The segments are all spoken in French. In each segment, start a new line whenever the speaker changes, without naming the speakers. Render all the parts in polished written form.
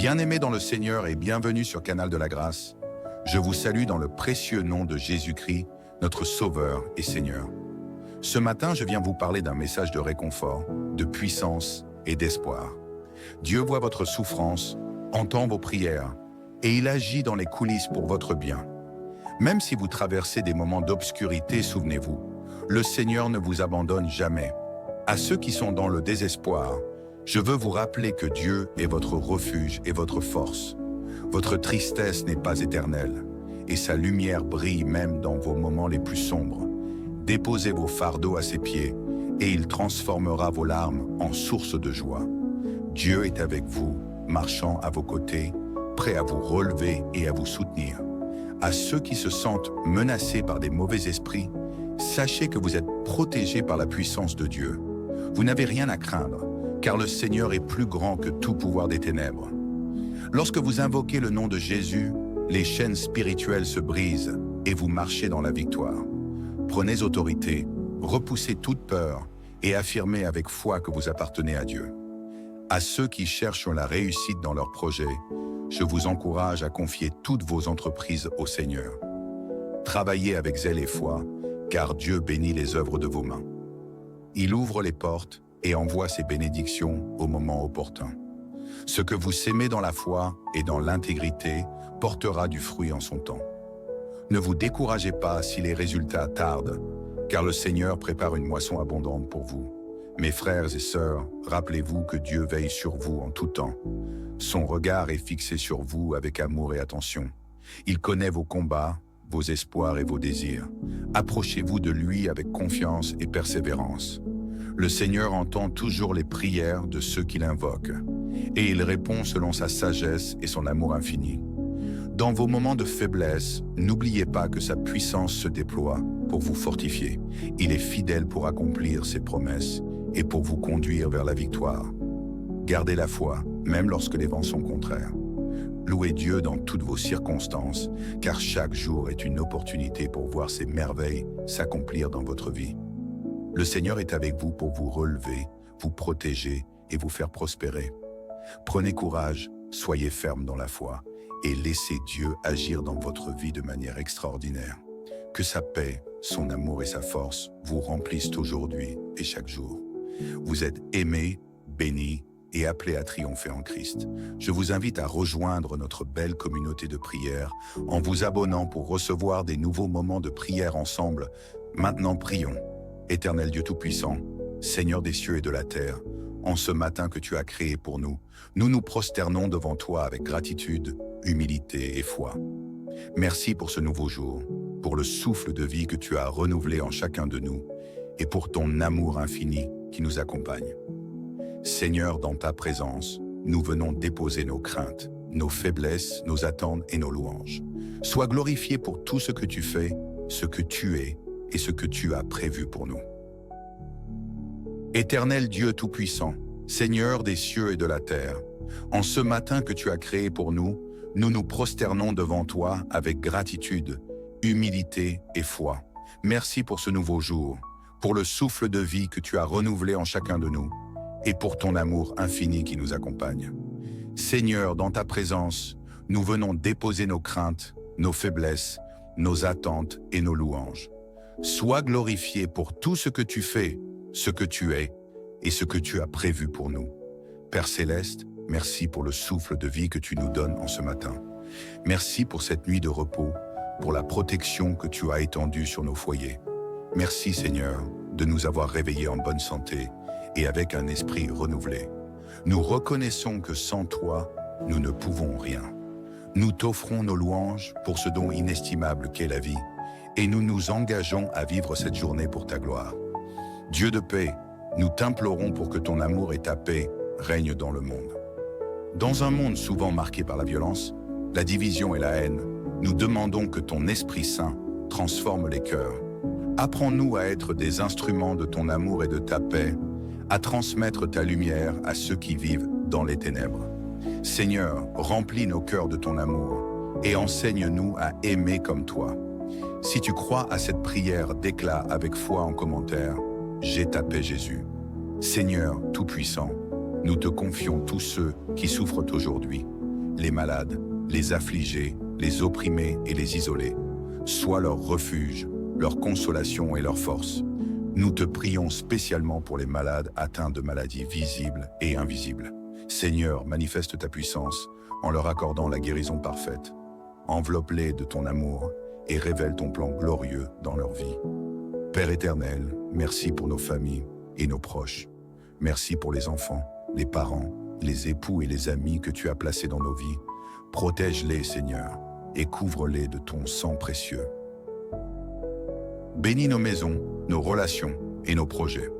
Bien-aimés dans le Seigneur et bienvenue sur Canal de la Grâce, je vous salue dans le précieux nom de Jésus-Christ, notre Sauveur et Seigneur. Ce matin, je viens vous parler d'un message de réconfort, de puissance et d'espoir. Dieu voit votre souffrance, entend vos prières, et il agit dans les coulisses pour votre bien. Même si vous traversez des moments d'obscurité, souvenez-vous, le Seigneur ne vous abandonne jamais. À ceux qui sont dans le désespoir, je veux vous rappeler que Dieu est votre refuge et votre force. Votre tristesse n'est pas éternelle, et sa lumière brille même dans vos moments les plus sombres. Déposez vos fardeaux à ses pieds, et il transformera vos larmes en source de joie. Dieu est avec vous, marchant à vos côtés, prêt à vous relever et à vous soutenir. À ceux qui se sentent menacés par des mauvais esprits, sachez que vous êtes protégés par la puissance de Dieu. Vous n'avez rien à craindre, car le Seigneur est plus grand que tout pouvoir des ténèbres. Lorsque vous invoquez le nom de Jésus, les chaînes spirituelles se brisent et vous marchez dans la victoire. Prenez autorité, repoussez toute peur et affirmez avec foi que vous appartenez à Dieu. À ceux qui cherchent la réussite dans leurs projets, je vous encourage à confier toutes vos entreprises au Seigneur. Travaillez avec zèle et foi, car Dieu bénit les œuvres de vos mains. Il ouvre les portes et envoie ses bénédictions au moment opportun. Ce que vous sémez dans la foi et dans l'intégrité portera du fruit en son temps. Ne vous découragez pas si les résultats tardent, car le Seigneur prépare une moisson abondante pour vous. Mes frères et sœurs, rappelez-vous que Dieu veille sur vous en tout temps. Son regard est fixé sur vous avec amour et attention. Il connaît vos combats, vos espoirs et vos désirs. Approchez-vous de lui avec confiance et persévérance. Le Seigneur entend toujours les prières de ceux qui l'invoquent, et il répond selon sa sagesse et son amour infini. Dans vos moments de faiblesse, n'oubliez pas que sa puissance se déploie pour vous fortifier. Il est fidèle pour accomplir ses promesses et pour vous conduire vers la victoire. Gardez la foi, même lorsque les vents sont contraires. Louez Dieu dans toutes vos circonstances, car chaque jour est une opportunité pour voir ses merveilles s'accomplir dans votre vie. Le Seigneur est avec vous pour vous relever, vous protéger et vous faire prospérer. Prenez courage, soyez ferme dans la foi et laissez Dieu agir dans votre vie de manière extraordinaire. Que sa paix, son amour et sa force vous remplissent aujourd'hui et chaque jour. Vous êtes aimés, bénis et appelés à triompher en Christ. Je vous invite à rejoindre notre belle communauté de prière en vous abonnant pour recevoir des nouveaux moments de prière ensemble. Maintenant, prions. Éternel Dieu Tout-Puissant, Seigneur des cieux et de la terre, en ce matin que tu as créé pour nous, nous nous prosternons devant toi avec gratitude, humilité et foi. Merci pour ce nouveau jour, pour le souffle de vie que tu as renouvelé en chacun de nous et pour ton amour infini qui nous accompagne. Seigneur, dans ta présence, nous venons déposer nos craintes, nos faiblesses, nos attentes et nos louanges. Sois glorifié pour tout ce que tu fais, ce que tu es et ce que tu as prévu pour nous. Éternel Dieu Tout-Puissant, Seigneur des cieux et de la terre, en ce matin que tu as créé pour nous, nous nous prosternons devant toi avec gratitude, humilité et foi. Merci pour ce nouveau jour, pour le souffle de vie que tu as renouvelé en chacun de nous, et pour ton amour infini qui nous accompagne. Seigneur, dans ta présence, nous venons déposer nos craintes, nos faiblesses, nos attentes et nos louanges. Sois glorifié pour tout ce que tu fais, ce que tu es et ce que tu as prévu pour nous. Père Céleste, merci pour le souffle de vie que tu nous donnes en ce matin. Merci pour cette nuit de repos, pour la protection que tu as étendue sur nos foyers. Merci Seigneur de nous avoir réveillés en bonne santé et avec un esprit renouvelé. Nous reconnaissons que sans toi, nous ne pouvons rien. Nous t'offrons nos louanges pour ce don inestimable qu'est la vie, et nous nous engageons à vivre cette journée pour ta gloire. Dieu de paix, nous t'implorons pour que ton amour et ta paix règnent dans le monde. Dans un monde souvent marqué par la violence, la division et la haine, nous demandons que ton Esprit Saint transforme les cœurs. Apprends-nous à être des instruments de ton amour et de ta paix, à transmettre ta lumière à ceux qui vivent dans les ténèbres. Seigneur, remplis nos cœurs de ton amour et enseigne-nous à aimer comme toi. Si tu crois à cette prière, déclare avec foi en commentaire « J'ai ta paix Jésus ». Seigneur Tout-Puissant, nous te confions tous ceux qui souffrent aujourd'hui. les malades, les affligés, les opprimés et les isolés. Sois leur refuge, leur consolation et leur force. Nous te prions spécialement pour les malades atteints de maladies visibles et invisibles. Seigneur, manifeste ta puissance en leur accordant la guérison parfaite. Enveloppe-les de ton amour et révèle ton plan glorieux dans leur vie. Père éternel, merci pour nos familles et nos proches. Merci pour les enfants, les parents, les époux et les amis que tu as placés dans nos vies. Protège-les, Seigneur, et couvre-les de ton sang précieux. Bénis nos maisons, nos relations et nos projets.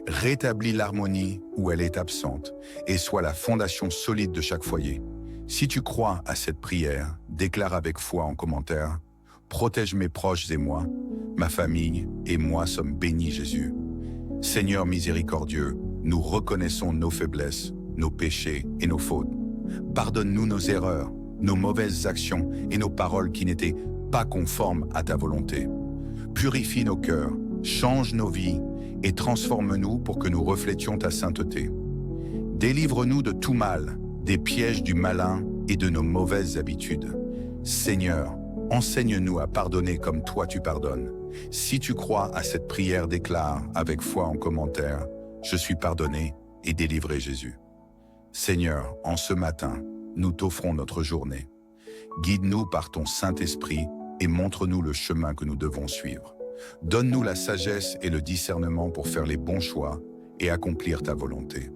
Rétablis l'harmonie où elle est absente et sois la fondation solide de chaque foyer. Si tu crois à cette prière, déclare avec foi en commentaire « Protège mes proches et moi, ma famille et moi sommes bénis Jésus. » Seigneur miséricordieux, nous reconnaissons nos faiblesses, nos péchés et nos fautes. Pardonne-nous nos erreurs, nos mauvaises actions et nos paroles qui n'étaient pas conformes à ta volonté. Purifie nos cœurs, change nos vies et transforme-nous pour que nous reflétions ta sainteté. Délivre-nous de tout mal, des pièges du malin et de nos mauvaises habitudes. Seigneur, enseigne-nous à pardonner comme toi tu pardonnes. Si tu crois à cette prière, déclare avec foi en commentaire « Je suis pardonné et délivré Jésus ». Seigneur, en ce matin, nous t'offrons notre journée. Guide-nous par ton Saint-Esprit et montre-nous le chemin que nous devons suivre. Donne-nous la sagesse et le discernement pour faire les bons choix et accomplir ta volonté.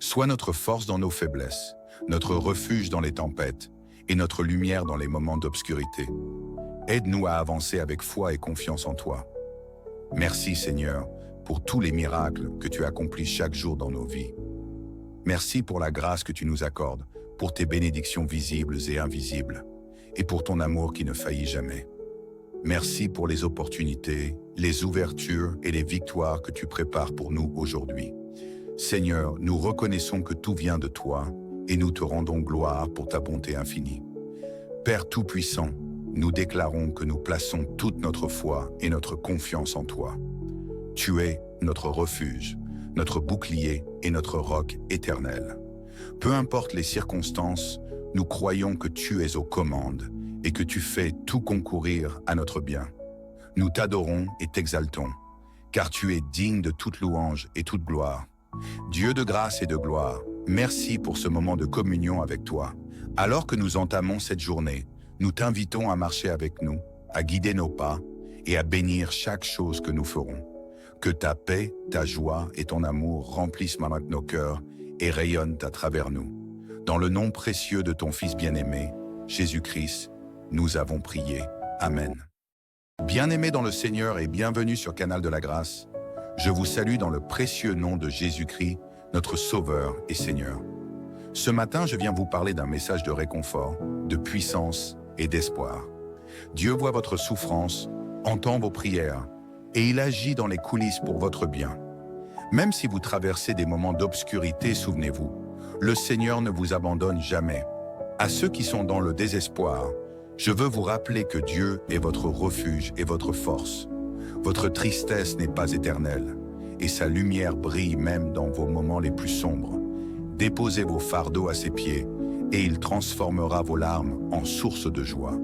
Sois notre force dans nos faiblesses, notre refuge dans les tempêtes et notre lumière dans les moments d'obscurité. Aide-nous à avancer avec foi et confiance en toi. Merci Seigneur pour tous les miracles que tu accomplis chaque jour dans nos vies. Merci pour la grâce que tu nous accordes, pour tes bénédictions visibles et invisibles, et pour ton amour qui ne faillit jamais. Merci pour les opportunités, les ouvertures et les victoires que tu prépares pour nous aujourd'hui. Seigneur, nous reconnaissons que tout vient de toi et nous te rendons gloire pour ta bonté infinie. Père Tout-Puissant, nous déclarons que nous plaçons toute notre foi et notre confiance en toi. Tu es notre refuge, notre bouclier et notre roc éternel. Peu importe les circonstances, nous croyons que tu es aux commandes et que tu fais tout concourir à notre bien. Nous t'adorons et t'exaltons, car tu es digne de toute louange et toute gloire. Dieu de grâce et de gloire, merci pour ce moment de communion avec toi. Alors que nous entamons cette journée, nous t'invitons à marcher avec nous, à guider nos pas et à bénir chaque chose que nous ferons. Que ta paix, ta joie et ton amour remplissent maintenant nos cœurs et rayonnent à travers nous. Dans le nom précieux de ton Fils bien-aimé, Jésus-Christ, nous avons prié. Amen. Bien-aimés dans le Seigneur et bienvenue sur Canal de la Grâce, je vous salue dans le précieux nom de Jésus-Christ, notre Sauveur et Seigneur. Ce matin, je viens vous parler d'un message de réconfort, de puissance et d'espoir. Dieu voit votre souffrance, entend vos prières, et il agit dans les coulisses pour votre bien. Même si vous traversez des moments d'obscurité, souvenez-vous, le Seigneur ne vous abandonne jamais. À ceux qui sont dans le désespoir, je veux vous rappeler que Dieu est votre refuge et votre force. Votre tristesse n'est pas éternelle, et sa lumière brille même dans vos moments les plus sombres. Déposez vos fardeaux à ses pieds, et il transformera vos larmes en source de joie.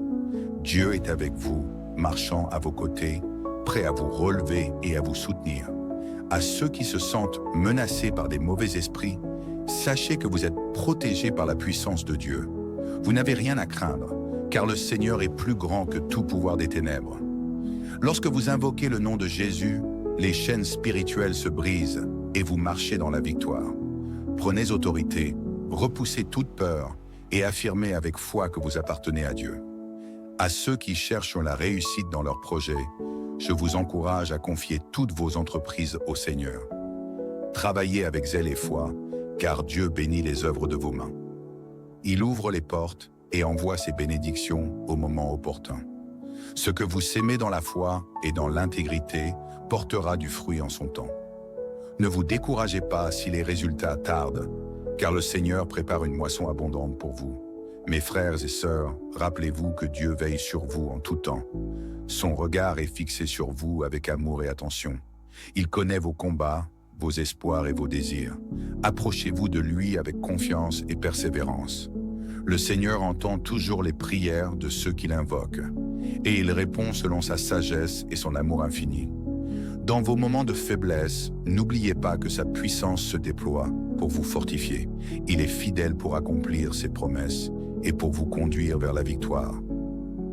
Dieu est avec vous, marchant à vos côtés, prêt à vous relever et à vous soutenir. À ceux qui se sentent menacés par des mauvais esprits, sachez que vous êtes protégés par la puissance de Dieu. Vous n'avez rien à craindre, car le Seigneur est plus grand que tout pouvoir des ténèbres. Lorsque vous invoquez le nom de Jésus, les chaînes spirituelles se brisent et vous marchez dans la victoire. Prenez autorité, repoussez toute peur et affirmez avec foi que vous appartenez à Dieu. À ceux qui cherchent la réussite dans leurs projets, je vous encourage à confier toutes vos entreprises au Seigneur. Travaillez avec zèle et foi, car Dieu bénit les œuvres de vos mains. Il ouvre les portes et envoie ses bénédictions au moment opportun. Ce que vous sémez dans la foi et dans l'intégrité portera du fruit en son temps. Ne vous découragez pas si les résultats tardent, car le Seigneur prépare une moisson abondante pour vous. Mes frères et sœurs, rappelez-vous que Dieu veille sur vous en tout temps. Son regard est fixé sur vous avec amour et attention. Il connaît vos combats, vos espoirs et vos désirs. Approchez-vous de lui avec confiance et persévérance. Le Seigneur entend toujours les prières de ceux qui l'invoquent, et il répond selon sa sagesse et son amour infini. Dans vos moments de faiblesse, n'oubliez pas que sa puissance se déploie pour vous fortifier. Il est fidèle pour accomplir ses promesses et pour vous conduire vers la victoire.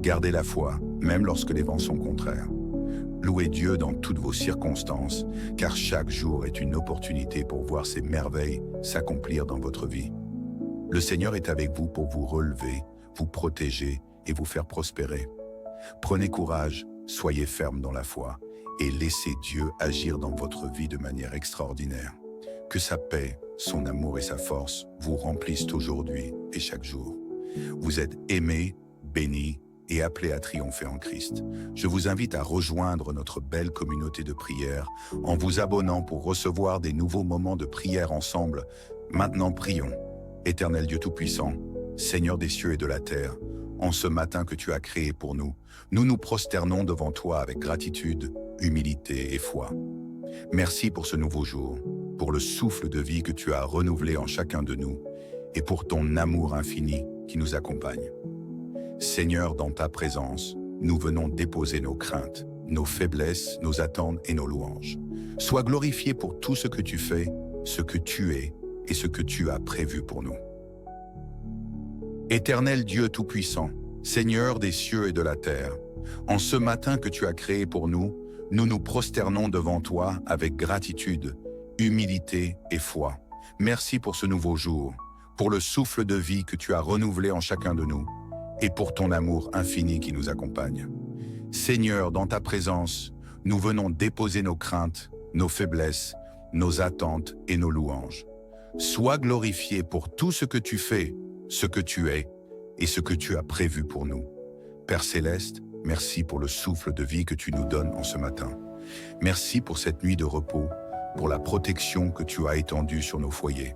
Gardez la foi, même lorsque les vents sont contraires. Louez Dieu dans toutes vos circonstances, car chaque jour est une opportunité pour voir ses merveilles s'accomplir dans votre vie. Le Seigneur est avec vous pour vous relever, vous protéger et vous faire prospérer. Prenez courage, soyez ferme dans la foi et laissez Dieu agir dans votre vie de manière extraordinaire. Que sa paix, son amour et sa force vous remplissent aujourd'hui et chaque jour. Vous êtes aimés, bénis et appelés à triompher en Christ. Je vous invite à rejoindre notre belle communauté de prière en vous abonnant pour recevoir des nouveaux moments de prière ensemble. Maintenant, prions. Éternel Dieu Tout-Puissant, Seigneur des cieux et de la terre, en ce matin que tu as créé pour nous, nous nous prosternons devant toi avec gratitude, humilité et foi. Merci pour ce nouveau jour, pour le souffle de vie que tu as renouvelé en chacun de nous et pour ton amour infini qui nous accompagne. Seigneur, dans ta présence, nous venons déposer nos craintes, nos faiblesses, nos attentes et nos louanges. Sois glorifié pour tout ce que tu fais, ce que tu es et ce que tu as prévu pour nous. Éternel Dieu Tout-Puissant, Seigneur des cieux et de la terre, en ce matin que tu as créé pour nous, nous nous prosternons devant toi avec gratitude, humilité et foi. Merci pour ce nouveau jour, pour le souffle de vie que tu as renouvelé en chacun de nous, et pour ton amour infini qui nous accompagne. Seigneur, dans ta présence, nous venons déposer nos craintes, nos faiblesses, nos attentes et nos louanges. Sois glorifié pour tout ce que tu fais, ce que tu es et ce que tu as prévu pour nous. Père Céleste, merci pour le souffle de vie que tu nous donnes en ce matin. Merci pour cette nuit de repos, pour la protection que tu as étendue sur nos foyers.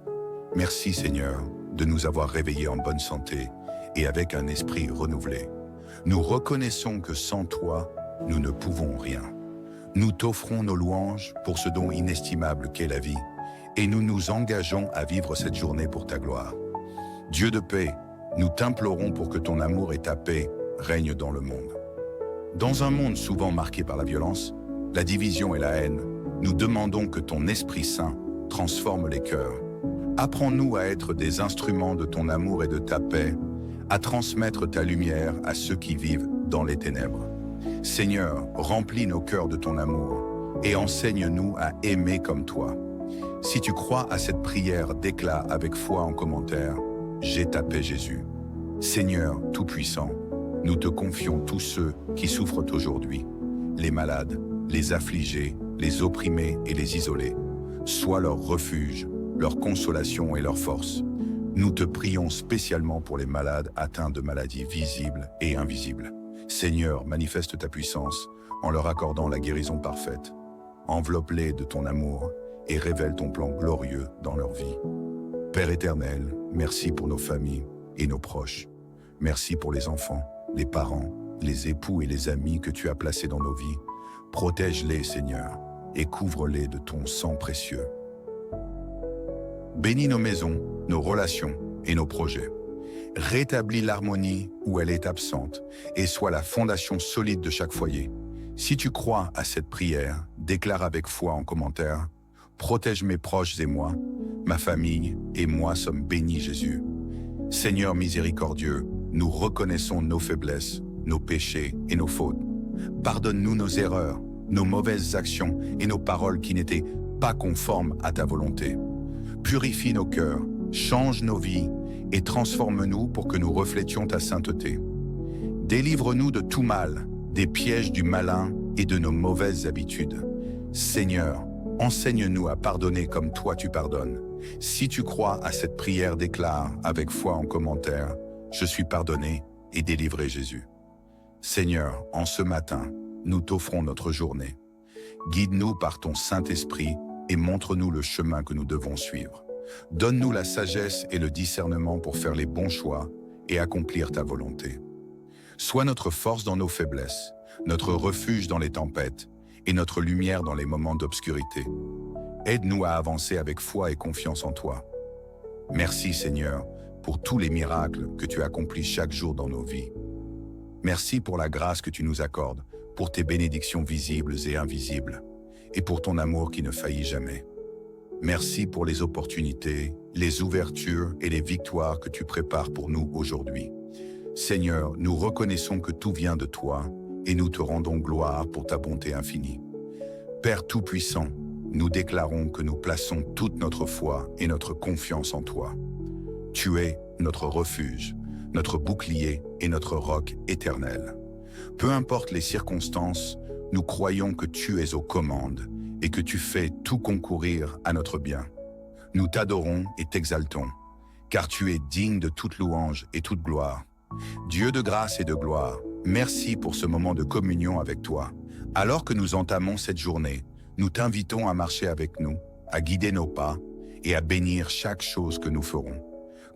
Merci Seigneur de nous avoir réveillés en bonne santé et avec un esprit renouvelé. Nous reconnaissons que sans toi, nous ne pouvons rien. Nous t'offrons nos louanges pour ce don inestimable qu'est la vie, et nous nous engageons à vivre cette journée pour ta gloire. Dieu de paix, nous t'implorons pour que ton amour et ta paix règnent dans le monde. Dans un monde souvent marqué par la violence, la division et la haine, nous demandons que ton Esprit Saint transforme les cœurs. Apprends-nous à être des instruments de ton amour et de ta paix, à transmettre ta lumière à ceux qui vivent dans les ténèbres. Seigneur, remplis nos cœurs de ton amour et enseigne-nous à aimer comme toi. Si tu crois à cette prière, déclare avec foi en commentaire « J'ai ta paix Jésus ». Seigneur Tout-Puissant, nous te confions tous ceux qui souffrent aujourd'hui, les malades, les affligés, les opprimés et les isolés. Sois leur refuge, leur consolation et leur force. Nous te prions spécialement pour les malades atteints de maladies visibles et invisibles. Seigneur, manifeste ta puissance en leur accordant la guérison parfaite. Enveloppe-les de ton amour et révèle ton plan glorieux dans leur vie. Père éternel, merci pour nos familles et nos proches. Merci pour les enfants, les parents, les époux et les amis que tu as placés dans nos vies. Protège-les, Seigneur, et couvre-les de ton sang précieux. Bénis nos maisons, nos relations et nos projets. Rétablis l'harmonie où elle est absente et sois la fondation solide de chaque foyer. Si tu crois à cette prière, déclare avec foi en commentaire « Protège mes proches et moi, ma famille et moi sommes bénis Jésus. » Seigneur miséricordieux, nous reconnaissons nos faiblesses, nos péchés et nos fautes. Pardonne-nous nos erreurs, nos mauvaises actions et nos paroles qui n'étaient pas conformes à ta volonté. Purifie nos cœurs, change nos vies et transforme-nous pour que nous reflétions ta sainteté. Délivre-nous de tout mal, des pièges du malin et de nos mauvaises habitudes. Seigneur, enseigne-nous à pardonner comme toi tu pardonnes. Si tu crois à cette prière, déclare avec foi en commentaire « Je suis pardonné et délivré Jésus ». Seigneur, en ce matin, nous t'offrons notre journée. Guide-nous par ton Saint-Esprit et montre-nous le chemin que nous devons suivre. Donne-nous la sagesse et le discernement pour faire les bons choix et accomplir ta volonté. Sois notre force dans nos faiblesses, notre refuge dans les tempêtes et notre lumière dans les moments d'obscurité. Aide-nous à avancer avec foi et confiance en toi. Merci Seigneur pour tous les miracles que tu accomplis chaque jour dans nos vies. Merci pour la grâce que tu nous accordes, pour tes bénédictions visibles et invisibles, et pour ton amour qui ne faillit jamais. Merci pour les opportunités, les ouvertures et les victoires que tu prépares pour nous aujourd'hui. Seigneur, nous reconnaissons que tout vient de toi et nous te rendons gloire pour ta bonté infinie. Père Tout-Puissant, nous déclarons que nous plaçons toute notre foi et notre confiance en toi. Tu es notre refuge, notre bouclier et notre roc éternel. Peu importe les circonstances, nous croyons que tu es aux commandes et que tu fais tout concourir à notre bien. Nous t'adorons et t'exaltons, car tu es digne de toute louange et toute gloire. Dieu de grâce et de gloire, merci pour ce moment de communion avec toi. Alors que nous entamons cette journée, nous t'invitons à marcher avec nous, à guider nos pas et à bénir chaque chose que nous ferons.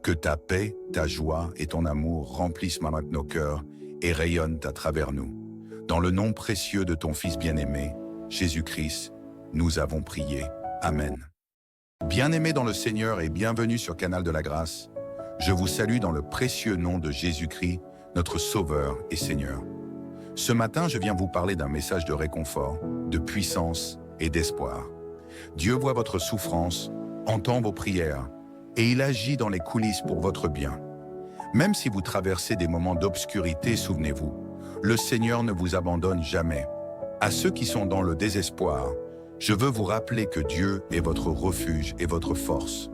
Que ta paix, ta joie et ton amour remplissent maintenant nos cœurs et rayonnent à travers nous. Dans le nom précieux de ton Fils bien-aimé, Jésus-Christ, nous avons prié. Amen. Bien-aimés dans le Seigneur et bienvenue sur Canal de la Grâce, je vous salue dans le précieux nom de Jésus-Christ, notre Sauveur et Seigneur. Ce matin, je viens vous parler d'un message de réconfort, de puissance et d'espoir. Dieu voit votre souffrance, entend vos prières, et il agit dans les coulisses pour votre bien. Même si vous traversez des moments d'obscurité, souvenez-vous, le Seigneur ne vous abandonne jamais. À ceux qui sont dans le désespoir, je veux vous rappeler que Dieu est votre refuge et votre force.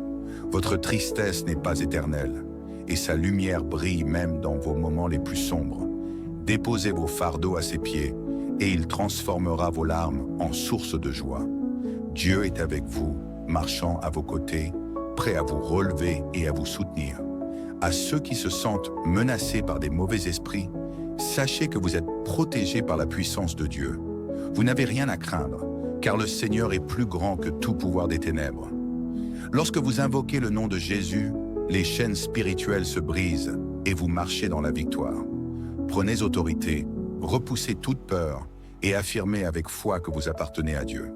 Votre tristesse n'est pas éternelle, et sa lumière brille même dans vos moments les plus sombres. Déposez vos fardeaux à ses pieds, et il transformera vos larmes en source de joie. Dieu est avec vous, marchant à vos côtés, prêt à vous relever et à vous soutenir. À ceux qui se sentent menacés par des mauvais esprits, sachez que vous êtes protégés par la puissance de Dieu. Vous n'avez rien à craindre, car le Seigneur est plus grand que tout pouvoir des ténèbres. Lorsque vous invoquez le nom de Jésus, les chaînes spirituelles se brisent et vous marchez dans la victoire. Prenez autorité, repoussez toute peur et affirmez avec foi que vous appartenez à Dieu.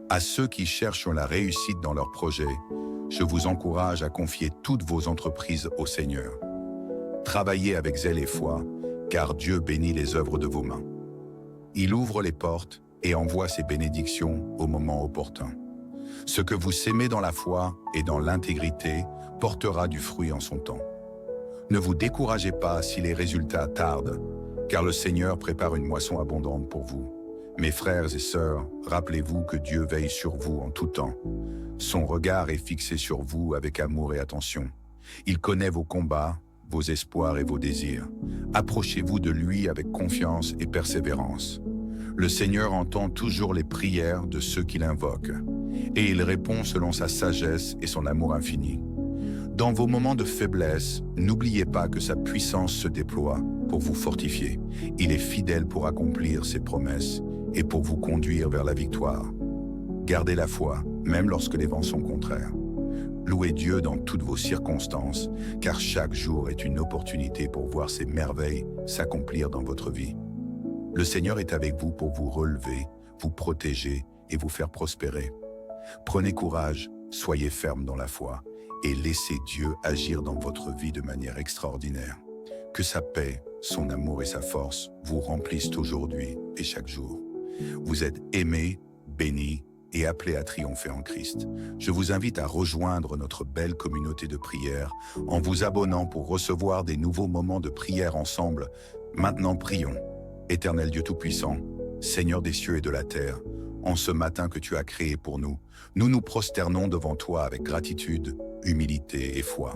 À ceux qui cherchent la réussite dans leurs projets, je vous encourage à confier toutes vos entreprises au Seigneur. Travaillez avec zèle et foi, car Dieu bénit les œuvres de vos mains. Il ouvre les portes et envoie ses bénédictions au moment opportun. Ce que vous sémez dans la foi et dans l'intégrité portera du fruit en son temps. Ne vous découragez pas si les résultats tardent, car le Seigneur prépare une moisson abondante pour vous. Mes frères et sœurs, rappelez-vous que Dieu veille sur vous en tout temps. Son regard est fixé sur vous avec amour et attention. Il connaît vos combats, vos espoirs et vos désirs. Approchez-vous de lui avec confiance et persévérance. Le Seigneur entend toujours les prières de ceux qui l'invoquent, et il répond selon sa sagesse et son amour infini. Dans vos moments de faiblesse, n'oubliez pas que sa puissance se déploie pour vous fortifier. Il est fidèle pour accomplir ses promesses et pour vous conduire vers la victoire. Gardez la foi, même lorsque les vents sont contraires. Louez Dieu dans toutes vos circonstances, car chaque jour est une opportunité pour voir ses merveilles s'accomplir dans votre vie. Le Seigneur est avec vous pour vous relever, vous protéger et vous faire prospérer. Prenez courage, soyez ferme dans la foi et laissez Dieu agir dans votre vie de manière extraordinaire. Que sa paix, son amour et sa force vous remplissent aujourd'hui et chaque jour. Vous êtes aimés, bénis et appelés à triompher en Christ. Je vous invite à rejoindre notre belle communauté de prière en vous abonnant pour recevoir des nouveaux moments de prière ensemble. Maintenant, prions. Éternel Dieu Tout-Puissant, Seigneur des cieux et de la terre, en ce matin que tu as créé pour nous, nous nous prosternons devant toi avec gratitude, humilité et foi.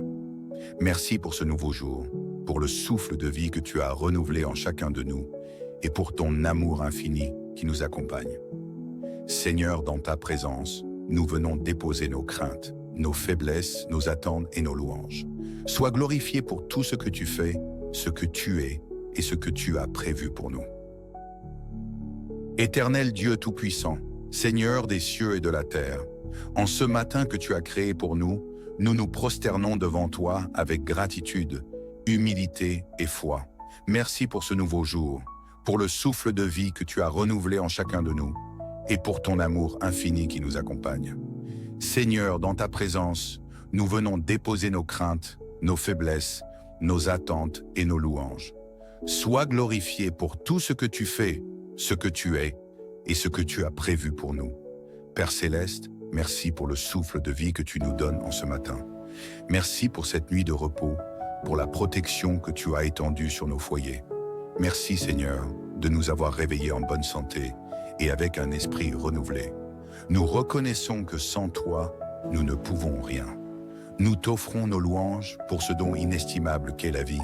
Merci pour ce nouveau jour, pour le souffle de vie que tu as renouvelé en chacun de nous et pour ton amour infini qui nous accompagne. Seigneur, dans ta présence, nous venons déposer nos craintes, nos faiblesses, nos attentes et nos louanges. Sois glorifié pour tout ce que tu fais, ce que tu es et ce que tu as prévu pour nous. Éternel Dieu Tout-Puissant, Seigneur des cieux et de la terre, en ce matin que tu as créé pour nous, nous nous prosternons devant toi avec gratitude, humilité et foi. Merci pour ce nouveau jour, pour le souffle de vie que tu as renouvelé en chacun de nous, et pour ton amour infini qui nous accompagne. Seigneur, dans ta présence, nous venons déposer nos craintes, nos faiblesses, nos attentes et nos louanges. Sois glorifié pour tout ce que tu fais, ce que tu es et ce que tu as prévu pour nous. Père Céleste, merci pour le souffle de vie que tu nous donnes en ce matin. Merci pour cette nuit de repos, pour la protection que tu as étendue sur nos foyers. Merci Seigneur de nous avoir réveillés en bonne santé et avec un esprit renouvelé. Nous reconnaissons que sans toi, nous ne pouvons rien. Nous t'offrons nos louanges pour ce don inestimable qu'est la vie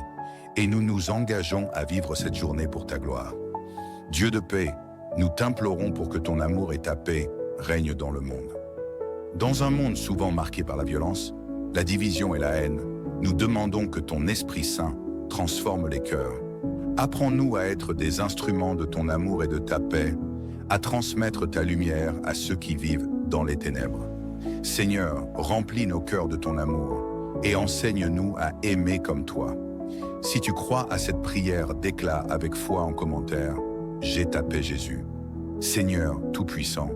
et nous nous engageons à vivre cette journée pour ta gloire. Dieu de paix, nous t'implorons pour que ton amour et ta paix règnent dans le monde. Dans un monde souvent marqué par la violence, la division et la haine, nous demandons que ton Esprit Saint transforme les cœurs. Apprends-nous à être des instruments de ton amour et de ta paix, à transmettre ta lumière à ceux qui vivent dans les ténèbres. Seigneur, remplis nos cœurs de ton amour et enseigne-nous à aimer comme toi. Si tu crois à cette prière, déclare avec foi en commentaire « J'ai ta paix Jésus ». Seigneur Tout-Puissant,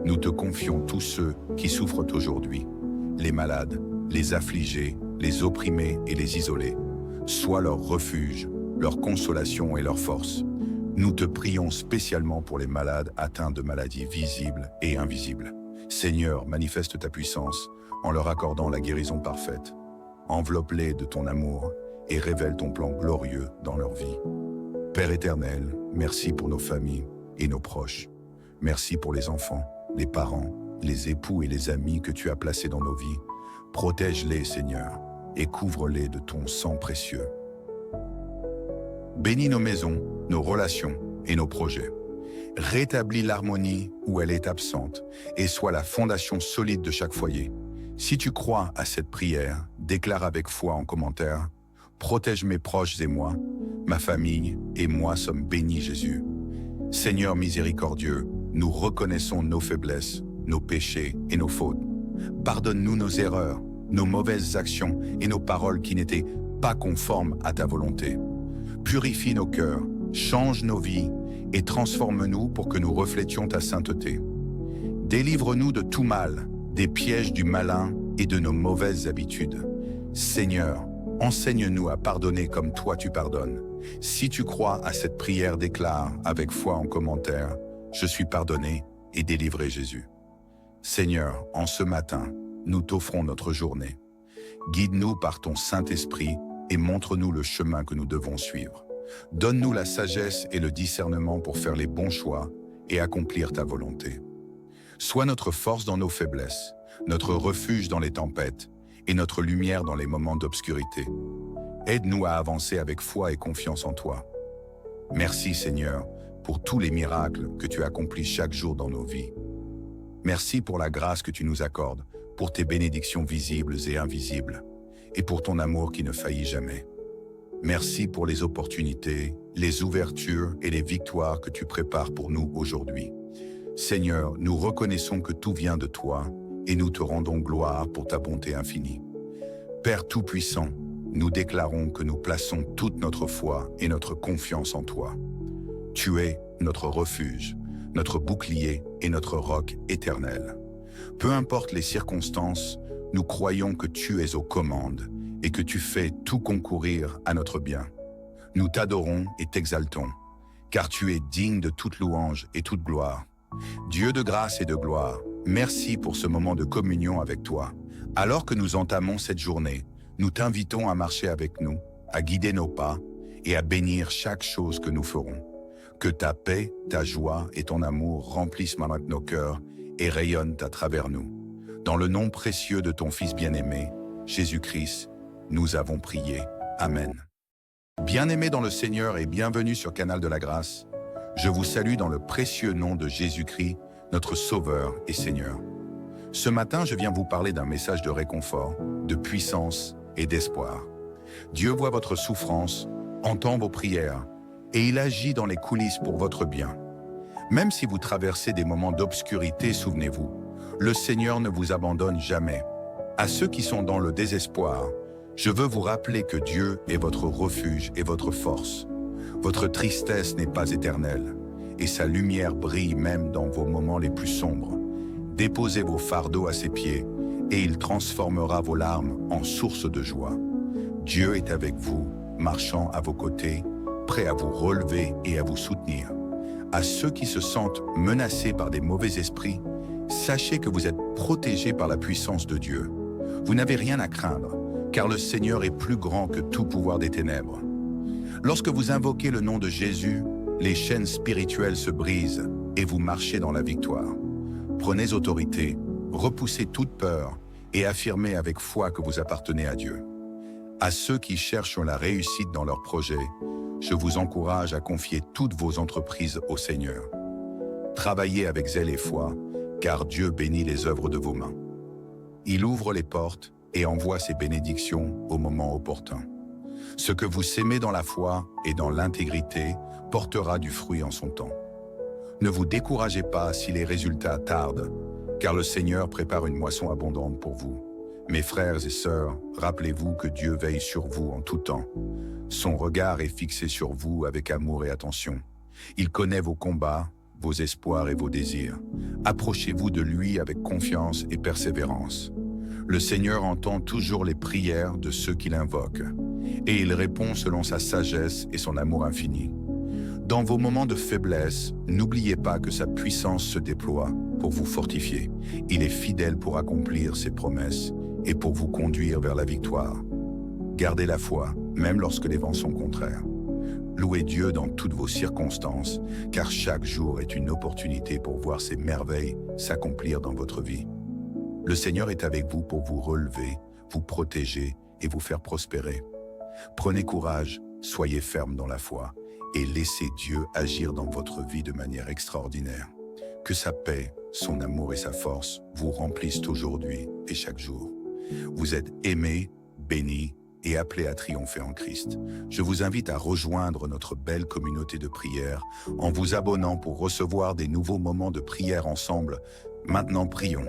nous te confions tous ceux qui souffrent aujourd'hui, les malades, les affligés, les opprimés et les isolés. Sois leur refuge, leur consolation et leur force. Nous te prions spécialement pour les malades atteints de maladies visibles et invisibles. Seigneur, manifeste ta puissance en leur accordant la guérison parfaite. Enveloppe-les de ton amour et révèle ton plan glorieux dans leur vie. Père éternel, merci pour nos familles et nos proches. Merci pour les enfants, les parents, les époux et les amis que tu as placés dans nos vies. Protège-les, Seigneur, et couvre-les de ton sang précieux. Bénis nos maisons, nos relations et nos projets. Rétablis l'harmonie où elle est absente et sois la fondation solide de chaque foyer. Si tu crois à cette prière, déclare avec foi en commentaire « Protège mes proches et moi, ma famille et moi sommes bénis Jésus. » Seigneur miséricordieux, nous reconnaissons nos faiblesses, nos péchés et nos fautes. Pardonne-nous nos erreurs, nos mauvaises actions et nos paroles qui n'étaient pas conformes à ta volonté. Purifie nos cœurs, change nos vies et transforme-nous pour que nous reflétions ta sainteté. Délivre-nous de tout mal, des pièges du malin et de nos mauvaises habitudes. Seigneur, enseigne-nous à pardonner comme toi tu pardonnes. Si tu crois à cette prière, déclare avec foi en commentaire « Je suis pardonné et délivré Jésus ». Seigneur, en ce matin, nous t'offrons notre journée. Guide-nous par ton Saint-Esprit et montre-nous le chemin que nous devons suivre. Donne-nous la sagesse et le discernement pour faire les bons choix et accomplir ta volonté. Sois notre force dans nos faiblesses, notre refuge dans les tempêtes et notre lumière dans les moments d'obscurité. Aide-nous à avancer avec foi et confiance en toi. Merci Seigneur pour tous les miracles que tu accomplis chaque jour dans nos vies. Merci pour la grâce que tu nous accordes, pour tes bénédictions visibles et invisibles, et pour ton amour qui ne faillit jamais. Merci pour les opportunités, les ouvertures et les victoires que tu prépares pour nous aujourd'hui. Seigneur, nous reconnaissons que tout vient de toi et nous te rendons gloire pour ta bonté infinie. Père Tout-Puissant, nous déclarons que nous plaçons toute notre foi et notre confiance en toi. Tu es notre refuge, notre bouclier et notre roc éternel. Peu importe les circonstances, nous croyons que tu es aux commandes et que tu fais tout concourir à notre bien. Nous t'adorons et t'exaltons, car tu es digne de toute louange et toute gloire. Dieu de grâce et de gloire, merci pour ce moment de communion avec toi. Alors que nous entamons cette journée, nous t'invitons à marcher avec nous, à guider nos pas et à bénir chaque chose que nous ferons. Que ta paix, ta joie et ton amour remplissent maintenant nos cœurs et rayonnent à travers nous. Dans le nom précieux de ton Fils bien-aimé, Jésus-Christ, nous avons prié. Amen. Bien-aimés dans le Seigneur et bienvenue sur Canal de la Grâce, je vous salue dans le précieux nom de Jésus-Christ, notre Sauveur et Seigneur. Ce matin, je viens vous parler d'un message de réconfort, de puissance et d'espoir. Dieu voit votre souffrance, entend vos prières, et il agit dans les coulisses pour votre bien. Même si vous traversez des moments d'obscurité, souvenez-vous, le Seigneur ne vous abandonne jamais. À ceux qui sont dans le désespoir, je veux vous rappeler que Dieu est votre refuge et votre force. Votre tristesse n'est pas éternelle, et sa lumière brille même dans vos moments les plus sombres. Déposez vos fardeaux à ses pieds, et il transformera vos larmes en source de joie. Dieu est avec vous, marchant à vos côtés, prêt à vous relever et à vous soutenir. À ceux qui se sentent menacés par des mauvais esprits, sachez que vous êtes protégés par la puissance de Dieu. Vous n'avez rien à craindre, car le Seigneur est plus grand que tout pouvoir des ténèbres. Lorsque vous invoquez le nom de Jésus, les chaînes spirituelles se brisent et vous marchez dans la victoire. Prenez autorité, repoussez toute peur et affirmez avec foi que vous appartenez à Dieu. À ceux qui cherchent la réussite dans leurs projets, je vous encourage à confier toutes vos entreprises au Seigneur. Travaillez avec zèle et foi, car Dieu bénit les œuvres de vos mains. Il ouvre les portes et envoie ses bénédictions au moment opportun. Ce que vous sémez dans la foi et dans l'intégrité portera du fruit en son temps. Ne vous découragez pas si les résultats tardent, car le Seigneur prépare une moisson abondante pour vous. Mes frères et sœurs, rappelez-vous que Dieu veille sur vous en tout temps. Son regard est fixé sur vous avec amour et attention. Il connaît vos combats, vos espoirs et vos désirs. Approchez-vous de lui avec confiance et persévérance. Le Seigneur entend toujours les prières de ceux qui l'invoquent, et il répond selon sa sagesse et son amour infini. Dans vos moments de faiblesse, n'oubliez pas que sa puissance se déploie pour vous fortifier. Il est fidèle pour accomplir ses promesses et pour vous conduire vers la victoire. Gardez la foi, même lorsque les vents sont contraires. Louez Dieu dans toutes vos circonstances, car chaque jour est une opportunité pour voir ses merveilles s'accomplir dans votre vie. Le Seigneur est avec vous pour vous relever, vous protéger et vous faire prospérer. Prenez courage, soyez ferme dans la foi et laissez Dieu agir dans votre vie de manière extraordinaire. Que sa paix, son amour et sa force vous remplissent aujourd'hui et chaque jour. Vous êtes aimés, bénis et appelés à triompher en Christ. Je vous invite à rejoindre notre belle communauté de prière en vous abonnant pour recevoir des nouveaux moments de prière ensemble. Maintenant, prions.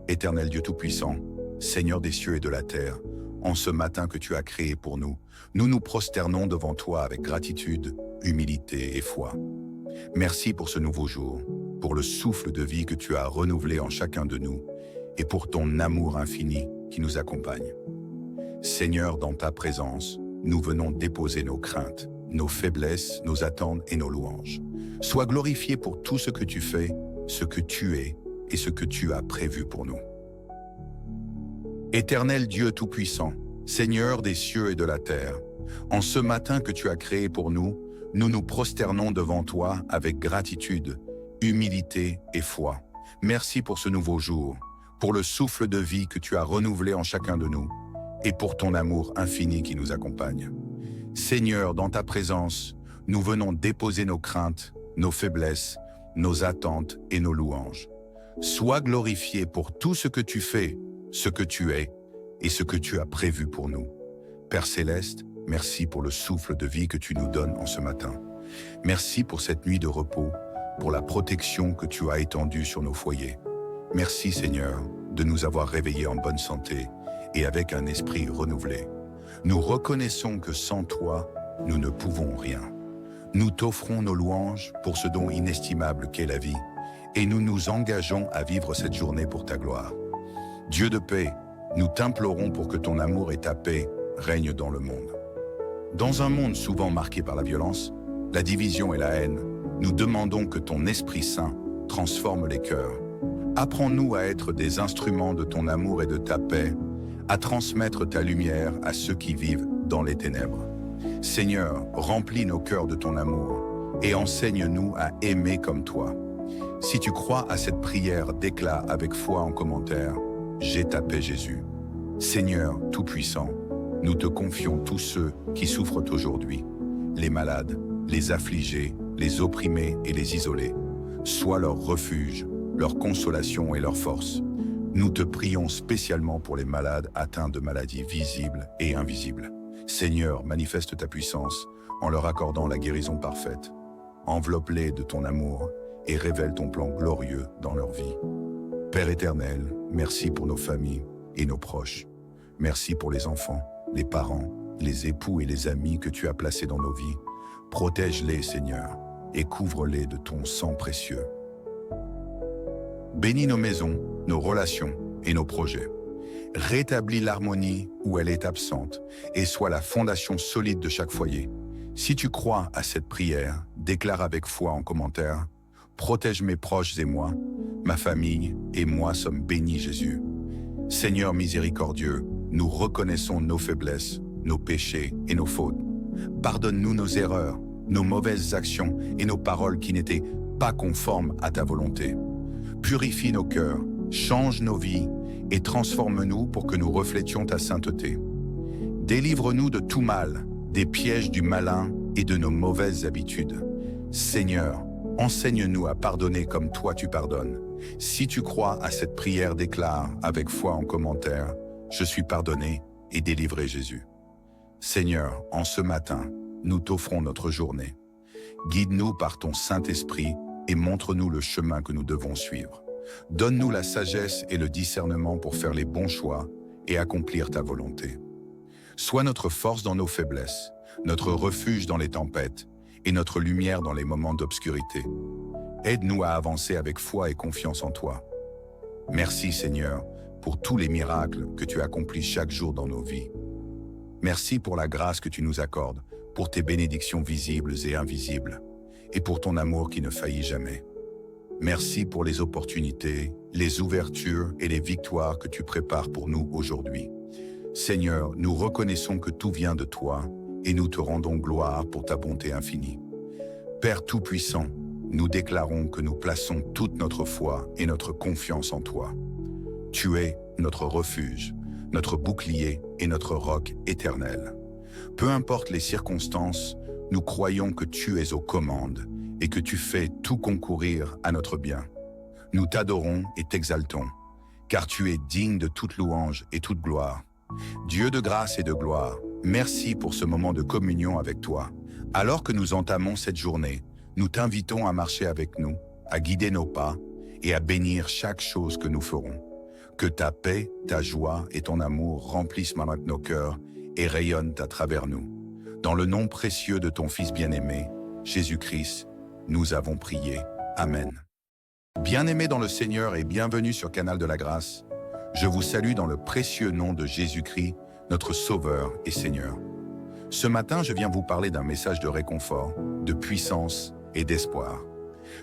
Éternel Dieu Tout-Puissant, Seigneur des cieux et de la terre, en ce matin que tu as créé pour nous, nous nous prosternons devant toi avec gratitude, humilité et foi. Merci pour ce nouveau jour, pour le souffle de vie que tu as renouvelé en chacun de nous et pour ton amour infini qui nous accompagne. Seigneur, dans ta présence, nous venons déposer nos craintes, nos faiblesses, nos attentes et nos louanges. Sois glorifié pour tout ce que tu fais, ce que tu es et ce que tu as prévu pour nous. Éternel Dieu Tout-Puissant, Seigneur des cieux et de la terre, en ce matin que tu as créé pour nous, nous nous prosternons devant toi avec gratitude, humilité et foi. Merci pour ce nouveau jour, pour le souffle de vie que tu as renouvelé en chacun de nous, et pour ton amour infini qui nous accompagne. Seigneur, dans ta présence, nous venons déposer nos craintes, nos faiblesses, nos attentes et nos louanges. Sois glorifié pour tout ce que tu fais, ce que tu es et ce que tu as prévu pour nous. Père Céleste, merci pour le souffle de vie que tu nous donnes en ce matin. Merci pour cette nuit de repos, pour la protection que tu as étendue sur nos foyers. Merci Seigneur de nous avoir réveillés en bonne santé et avec un esprit renouvelé. Nous reconnaissons que sans toi, nous ne pouvons rien. Nous t'offrons nos louanges pour ce don inestimable qu'est la vie, et nous nous engageons à vivre cette journée pour ta gloire. Dieu de paix, nous t'implorons pour que ton amour et ta paix règnent dans le monde. Dans un monde souvent marqué par la violence, la division et la haine, nous demandons que ton Esprit Saint transforme les cœurs. Apprends-nous à être des instruments de ton amour et de ta paix, à transmettre ta lumière à ceux qui vivent dans les ténèbres. Seigneur, remplis nos cœurs de ton amour et enseigne-nous à aimer comme toi. Si tu crois à cette prière, déclare avec foi en commentaire « J'ai ta paix Jésus ». Seigneur Tout-Puissant, nous te confions tous ceux qui souffrent aujourd'hui, les malades, les affligés, les opprimés et les isolés. Sois leur refuge, leur consolation et leur force. Nous te prions spécialement pour les malades atteints de maladies visibles et invisibles. Seigneur, manifeste ta puissance en leur accordant la guérison parfaite. Enveloppe-les de ton amour et révèle ton plan glorieux dans leur vie. Père éternel, merci pour nos familles et nos proches. Merci pour les enfants, les parents, les époux et les amis que tu as placés dans nos vies. Protège-les, Seigneur, et couvre-les de ton sang précieux. Bénis nos maisons, nos relations et nos projets. Rétablis l'harmonie où elle est absente et sois la fondation solide de chaque foyer. Si tu crois à cette prière, déclare avec foi en commentaire: protège mes proches et moi, ma famille et moi sommes bénis Jésus. Seigneur miséricordieux, nous reconnaissons nos faiblesses, nos péchés et nos fautes. Pardonne-nous nos erreurs, nos mauvaises actions et nos paroles qui n'étaient pas conformes à ta volonté. Purifie nos cœurs, change nos vies et transforme-nous pour que nous reflétions ta sainteté. Délivre-nous de tout mal, des pièges du malin et de nos mauvaises habitudes. Seigneur, enseigne-nous à pardonner comme toi tu pardonnes. Si tu crois à cette prière, déclare avec foi en commentaire: je suis pardonné et délivré Jésus. Seigneur, en ce matin, nous t'offrons notre journée. Guide-nous par ton Saint-Esprit et montre-nous le chemin que nous devons suivre. Donne-nous la sagesse et le discernement pour faire les bons choix et accomplir ta volonté. Sois notre force dans nos faiblesses, notre refuge dans les tempêtes et notre lumière dans les moments d'obscurité. Aide-nous à avancer avec foi et confiance en toi. Merci Seigneur pour tous les miracles que tu accomplis chaque jour dans nos vies. Merci pour la grâce que tu nous accordes, pour tes bénédictions visibles et invisibles, et pour ton amour qui ne faillit jamais. Merci pour les opportunités, les ouvertures et les victoires que tu prépares pour nous aujourd'hui. Seigneur, nous reconnaissons que tout vient de toi et nous te rendons gloire pour ta bonté infinie. Père Tout-Puissant, nous déclarons que nous plaçons toute notre foi et notre confiance en toi. Tu es notre refuge, notre bouclier et notre roc éternel. Peu importe les circonstances, nous croyons que tu es aux commandes et que tu fais tout concourir à notre bien. Nous t'adorons et t'exaltons, car tu es digne de toute louange et toute gloire. Dieu de grâce et de gloire, merci pour ce moment de communion avec toi. Alors que nous entamons cette journée, nous t'invitons à marcher avec nous, à guider nos pas et à bénir chaque chose que nous ferons. Que ta paix, ta joie et ton amour remplissent maintenant nos cœurs et rayonnent à travers nous. Dans le nom précieux de ton Fils bien-aimé, Jésus-Christ, nous avons prié. Amen. Bien-aimés dans le Seigneur et bienvenue sur Canal de la Grâce, je vous salue dans le précieux nom de Jésus-Christ, notre Sauveur et Seigneur. Ce matin, je viens vous parler d'un message de réconfort, de puissance et d'espoir.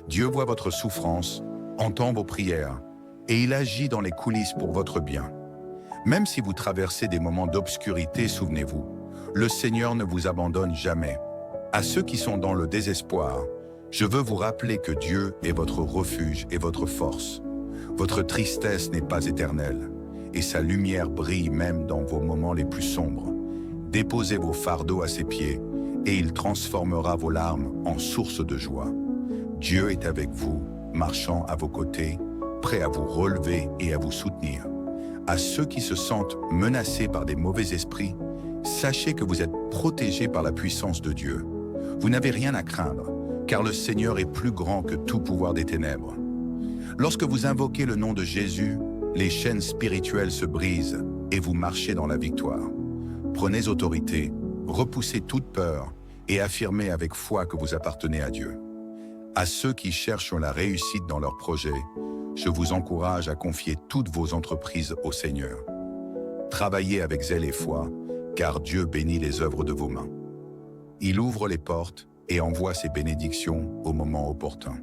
Dieu voit votre souffrance, entend vos prières, et il agit dans les coulisses pour votre bien. Même si vous traversez des moments d'obscurité, souvenez-vous, le Seigneur ne vous abandonne jamais. À ceux qui sont dans le désespoir, je veux vous rappeler que Dieu est votre refuge et votre force. Votre tristesse n'est pas éternelle, et sa lumière brille même dans vos moments les plus sombres. Déposez vos fardeaux à ses pieds, et il transformera vos larmes en source de joie. Dieu est avec vous, marchant à vos côtés, prêt à vous relever et à vous soutenir. À ceux qui se sentent menacés par des mauvais esprits, sachez que vous êtes protégés par la puissance de Dieu. Vous n'avez rien à craindre, car le Seigneur est plus grand que tout pouvoir des ténèbres. Lorsque vous invoquez le nom de Jésus, les chaînes spirituelles se brisent et vous marchez dans la victoire. Prenez autorité, repoussez toute peur et affirmez avec foi que vous appartenez à Dieu. À ceux qui cherchent la réussite dans leurs projets, je vous encourage à confier toutes vos entreprises au Seigneur. Travaillez avec zèle et foi, car Dieu bénit les œuvres de vos mains. Il ouvre les portes et envoie ses bénédictions au moment opportun.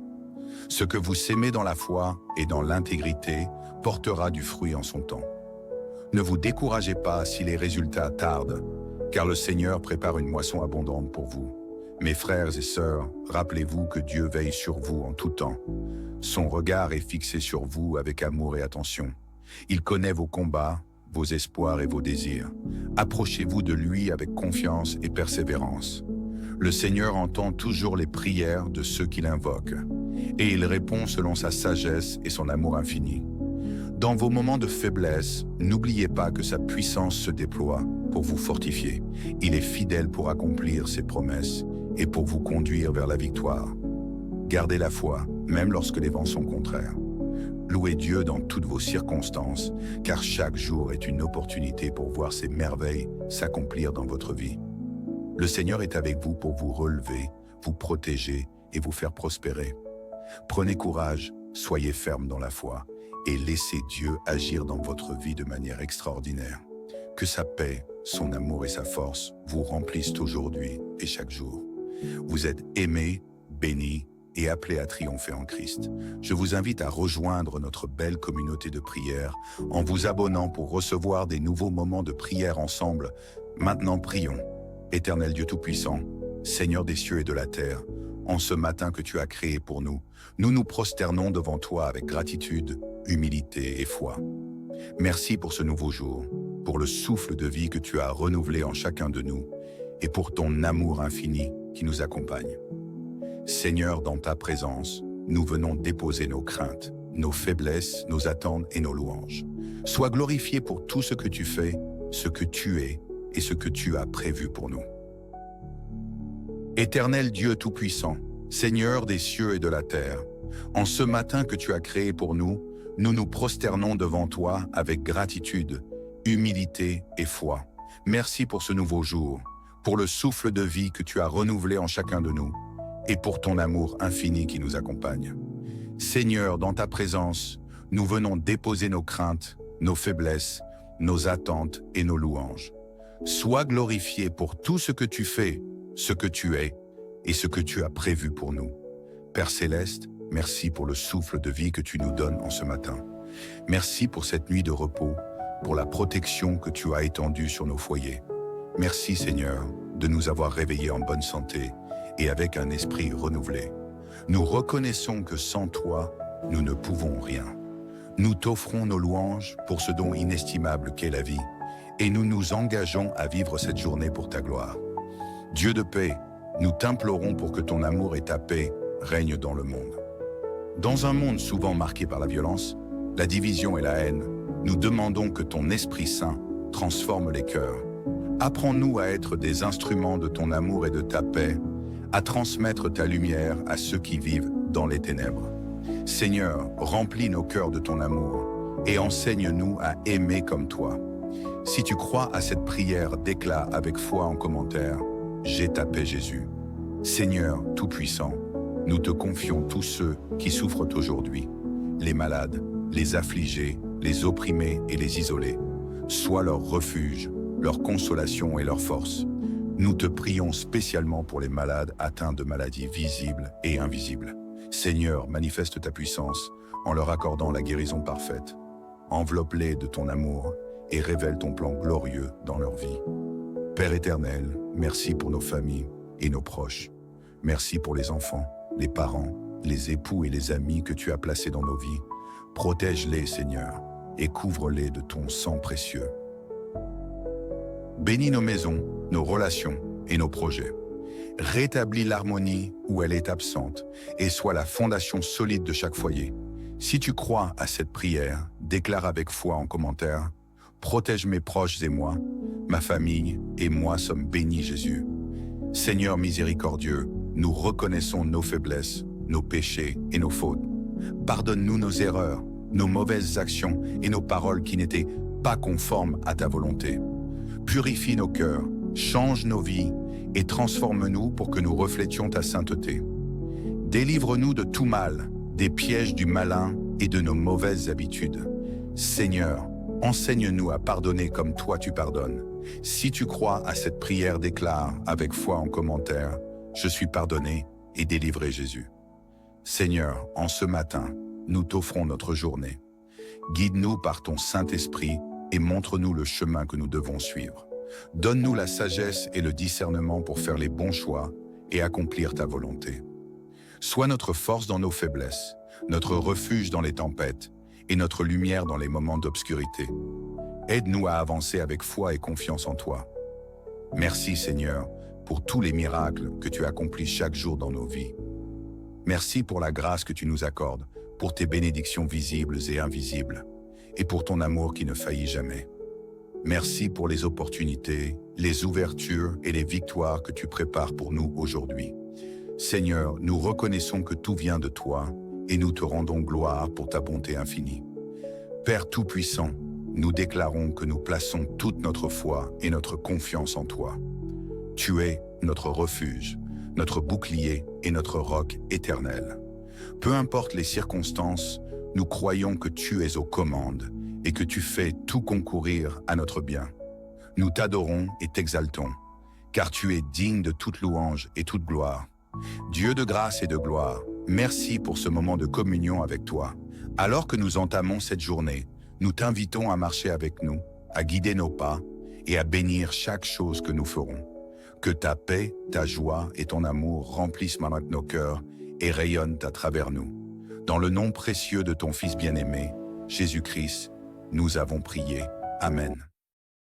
Ce que vous sémez dans la foi et dans l'intégrité portera du fruit en son temps. Ne vous découragez pas si les résultats tardent, car le Seigneur prépare une moisson abondante pour vous. Mes frères et sœurs, rappelez-vous que Dieu veille sur vous en tout temps. Son regard est fixé sur vous avec amour et attention. Il connaît vos combats, vos espoirs et vos désirs. Approchez-vous de lui avec confiance et persévérance. Le Seigneur entend toujours les prières de ceux qui l'invoquent, et il répond selon sa sagesse et son amour infini. Dans vos moments de faiblesse, n'oubliez pas que sa puissance se déploie pour vous fortifier. Il est fidèle pour accomplir ses promesses et pour vous conduire vers la victoire. Gardez la foi, même lorsque les vents sont contraires. Louez Dieu dans toutes vos circonstances, car chaque jour est une opportunité pour voir ses merveilles s'accomplir dans votre vie. Le Seigneur est avec vous pour vous relever, vous protéger et vous faire prospérer. Prenez courage, soyez ferme dans la foi et laissez Dieu agir dans votre vie de manière extraordinaire. Que sa paix, son amour et sa force vous remplissent aujourd'hui et chaque jour. Vous êtes aimés, bénis et appelés à triompher en Christ. Je vous invite à rejoindre notre belle communauté de prière en vous abonnant pour recevoir des nouveaux moments de prière ensemble. Maintenant, prions. Éternel Dieu Tout-Puissant, Seigneur des cieux et de la terre, en ce matin que tu as créé pour nous, nous nous prosternons devant toi avec gratitude, humilité et foi. Merci pour ce nouveau jour, pour le souffle de vie que tu as renouvelé en chacun de nous et pour ton amour infini qui nous accompagne. Seigneur, dans ta présence, nous venons déposer nos craintes, nos faiblesses, nos attentes et nos louanges. Sois glorifié pour tout ce que tu fais, ce que tu es et ce que tu as prévu pour nous. Éternel Dieu Tout-Puissant, Seigneur des cieux et de la terre, en ce matin que tu as créé pour nous, nous nous prosternons devant toi avec gratitude, humilité et foi. Merci pour ce nouveau jour, pour le souffle de vie que tu as renouvelé en chacun de nous, et pour ton amour infini qui nous accompagne. Seigneur, dans ta présence, nous venons déposer nos craintes, nos faiblesses, nos attentes et nos louanges. Sois glorifié pour tout ce que tu fais, ce que tu es et ce que tu as prévu pour nous. Père Céleste, merci pour le souffle de vie que tu nous donnes en ce matin. Merci pour cette nuit de repos, pour la protection que tu as étendue sur nos foyers. Merci Seigneur de nous avoir réveillés en bonne santé et avec un esprit renouvelé. Nous reconnaissons que sans toi, nous ne pouvons rien. Nous t'offrons nos louanges pour ce don inestimable qu'est la vie, et nous nous engageons à vivre cette journée pour ta gloire. Dieu de paix, nous t'implorons pour que ton amour et ta paix règnent dans le monde. Dans un monde souvent marqué par la violence, la division et la haine, nous demandons que ton Esprit Saint transforme les cœurs. Apprends-nous à être des instruments de ton amour et de ta paix, à transmettre ta lumière à ceux qui vivent dans les ténèbres. Seigneur, remplis nos cœurs de ton amour et enseigne-nous à aimer comme toi. Si tu crois à cette prière, déclare avec foi en commentaire « J'ai ta paix Jésus ». Seigneur Tout-Puissant, nous te confions tous ceux qui souffrent aujourd'hui, les malades, les affligés, les opprimés et les isolés. Sois leur refuge, leur consolation et leur force. Nous te prions spécialement pour les malades atteints de maladies visibles et invisibles. Seigneur, manifeste ta puissance en leur accordant la guérison parfaite. Enveloppe-les de ton amour et révèle ton plan glorieux dans leur vie. Père éternel, merci pour nos familles et nos proches. Merci pour les enfants, les parents, les époux et les amis que tu as placés dans nos vies. Protège-les, Seigneur, et couvre-les de ton sang précieux. Bénis nos maisons, nos relations et nos projets. Rétablis l'harmonie où elle est absente et sois la fondation solide de chaque foyer. Si tu crois à cette prière, déclare avec foi en commentaire « Protège mes proches et moi, ma famille et moi sommes bénis Jésus. » Seigneur miséricordieux, nous reconnaissons nos faiblesses, nos péchés et nos fautes. Pardonne-nous nos erreurs, nos mauvaises actions et nos paroles qui n'étaient pas conformes à ta volonté. Purifie nos cœurs, change nos vies et transforme-nous pour que nous reflétions ta sainteté. Délivre-nous de tout mal, des pièges du malin et de nos mauvaises habitudes. Seigneur, enseigne-nous à pardonner comme toi tu pardonnes. Si tu crois à cette prière, déclare avec foi en commentaire « Je suis pardonné et délivré Jésus ». Seigneur, en ce matin, nous t'offrons notre journée. Guide-nous par ton Saint-Esprit et montre-nous le chemin que nous devons suivre. Donne-nous la sagesse et le discernement pour faire les bons choix et accomplir ta volonté. Sois notre force dans nos faiblesses, notre refuge dans les tempêtes et notre lumière dans les moments d'obscurité. Aide-nous à avancer avec foi et confiance en toi. Merci Seigneur pour tous les miracles que tu accomplis chaque jour dans nos vies. Merci pour la grâce que tu nous accordes, pour tes bénédictions visibles et invisibles, et pour ton amour qui ne faillit jamais. Merci pour les opportunités, les ouvertures et les victoires que tu prépares pour nous aujourd'hui. Seigneur, nous reconnaissons que tout vient de toi et nous te rendons gloire pour ta bonté infinie. Père Tout-Puissant, nous déclarons que nous plaçons toute notre foi et notre confiance en toi. Tu es notre refuge, notre bouclier et notre roc éternel. Peu importe les circonstances, nous croyons que tu es aux commandes et que tu fais tout concourir à notre bien. Nous t'adorons et t'exaltons, car tu es digne de toute louange et toute gloire. Dieu de grâce et de gloire, merci pour ce moment de communion avec toi. Alors que nous entamons cette journée, nous t'invitons à marcher avec nous, à guider nos pas et à bénir chaque chose que nous ferons. Que ta paix, ta joie et ton amour remplissent maintenant nos cœurs et rayonnent à travers nous. Dans le nom précieux de ton Fils bien-aimé, Jésus-Christ, nous avons prié. Amen.